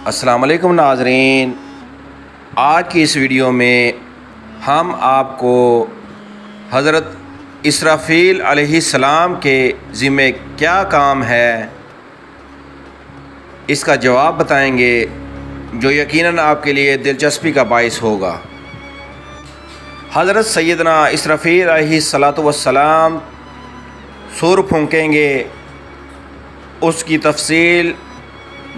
अस्सलाम वालेकुम नाज़रीन, आज की इस वीडियो में हम आपको हज़रत इसराफ़ील अलैहिस्सलाम के ज़िम्मे क्या काम है इसका जवाब बताएंगे, जो यकीनन आपके लिए दिलचस्पी का बाइस होगा। हज़रत सैयदना इसराफ़ील अलैहिस्सलाम सूर फूंकेंगे। उसकी तफसील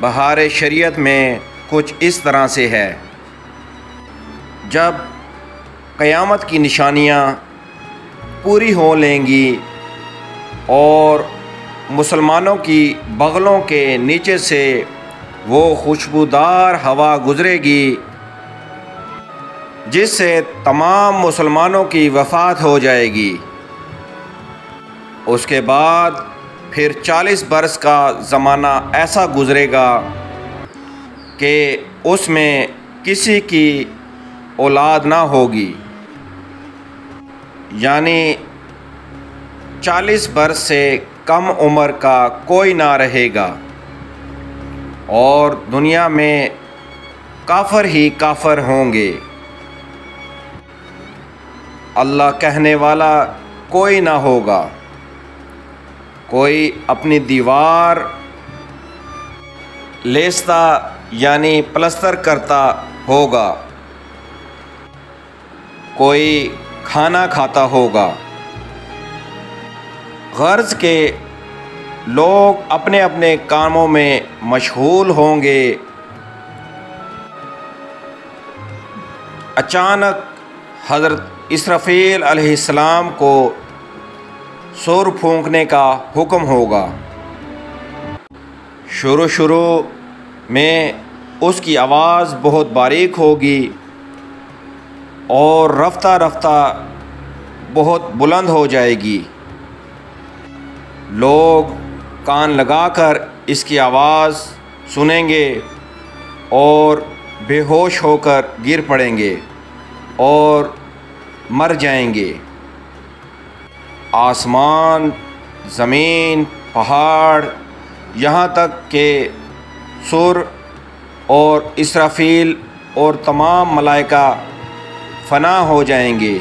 बहार शरीयत में कुछ इस तरह से है। जब क़यामत की निशानियाँ पूरी हो लेंगी और मुसलमानों की बगलों के नीचे से वो खुशबूदार हवा गुज़रेगी जिससे तमाम मुसलमानों की वफ़ात हो जाएगी, उसके बाद फिर 40 बरस का ज़माना ऐसा गुज़रेगा कि उसमें किसी की औलाद ना होगी, यानी 40 बरस से कम उम्र का कोई ना रहेगा और दुनिया में काफ़र ही काफ़र होंगे। अल्लाह कहने वाला कोई ना होगा, कोई अपनी दीवार लेसता यानी प्लस्तर करता होगा, कोई खाना खाता होगा। गर्ज के लोग अपने अपने कामों में मशगूल होंगे। अचानक हज़रत इसराफ़ील अलैहिस्सलाम को सूर फूंकने का हुक्म होगा। शुरू में उसकी आवाज़ बहुत बारीक होगी और रफ्ता रफ्ता बहुत बुलंद हो जाएगी। लोग कान लगाकर इसकी आवाज़ सुनेंगे और बेहोश होकर गिर पड़ेंगे और मर जाएंगे। आसमान, ज़मीन, पहाड़, यहाँ तक के सूर और इसराफ़ील और तमाम मलाइका फ़ना हो जाएंगे।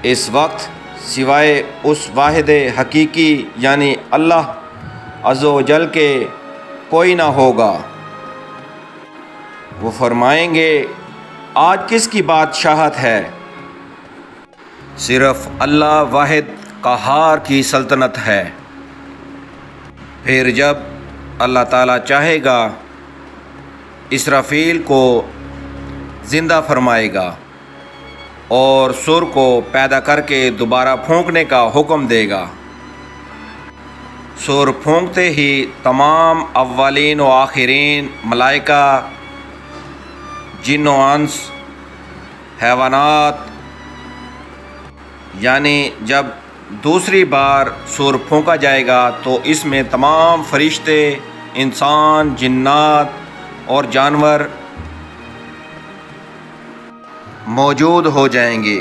इस वक्त सिवाय उस वाहिद हकीकी यानी अल्लाह अज़्ज़ व जल के कोई ना होगा। वो फरमाएंगे, आज किसकी बादशाहत है? सिर्फ़ अल्लाह वाहिद क़हार की सल्तनत है। फिर जब अल्लाह ताला चाहेगा इसराफ़ील को ज़िंदा फरमाएगा और सुर को पैदा करके दोबारा फूंकने का हुक्म देगा। सुर फूंकते ही तमाम अव्वलीन व आखिरीन मलाइका, जिन्न व इंस, हैवानात, यानी जब दूसरी बार सुर फूंका जाएगा तो इसमें तमाम फरिश्ते, इंसान, जिन्नात और जानवर मौजूद हो जाएंगे।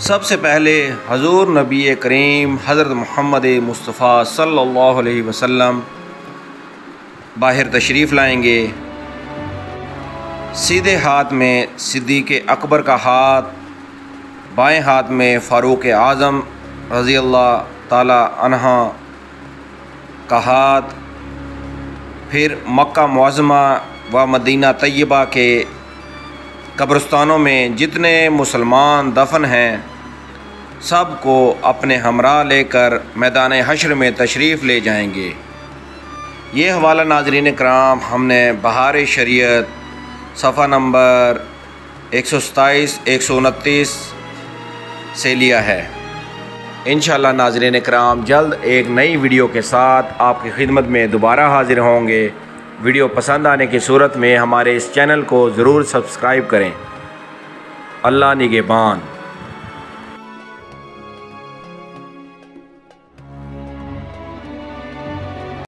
सबसे पहले हज़ूर नबी करीम हज़रत मोहम्मद मुस्तफ़ा सल्लल्लाहु अलैहि वसल्लम बाहर तशरीफ़ लाएंगे। सीधे हाथ में सिद्दीक़ अकबर का हाथ, बाएं हाथ में फ़ारूक़ आज़म रज़ी अल्लाह ताला अन्हा का हाथ। फिर मक्का मुअज़्ज़मा व मदीना तैयबा के कब्रिस्तानों में जितने मुसलमान दफन हैं सब को अपने हमरा लेकर मैदान हश्र में तशरीफ़ ले जाएंगे। ये हवाला नाज़रीन कराम हमने बहार शरीयत सफ़ा नंबर 127, 129 से लिया है। इंशाअल्लाह नाज़रीन कराम जल्द एक नई वीडियो के साथ आपकी खिदमत में दोबारा हाज़िर होंगे। वीडियो पसंद आने की सूरत में हमारे इस चैनल को ज़रूर सब्सक्राइब करें। अल्लाह निगहबान।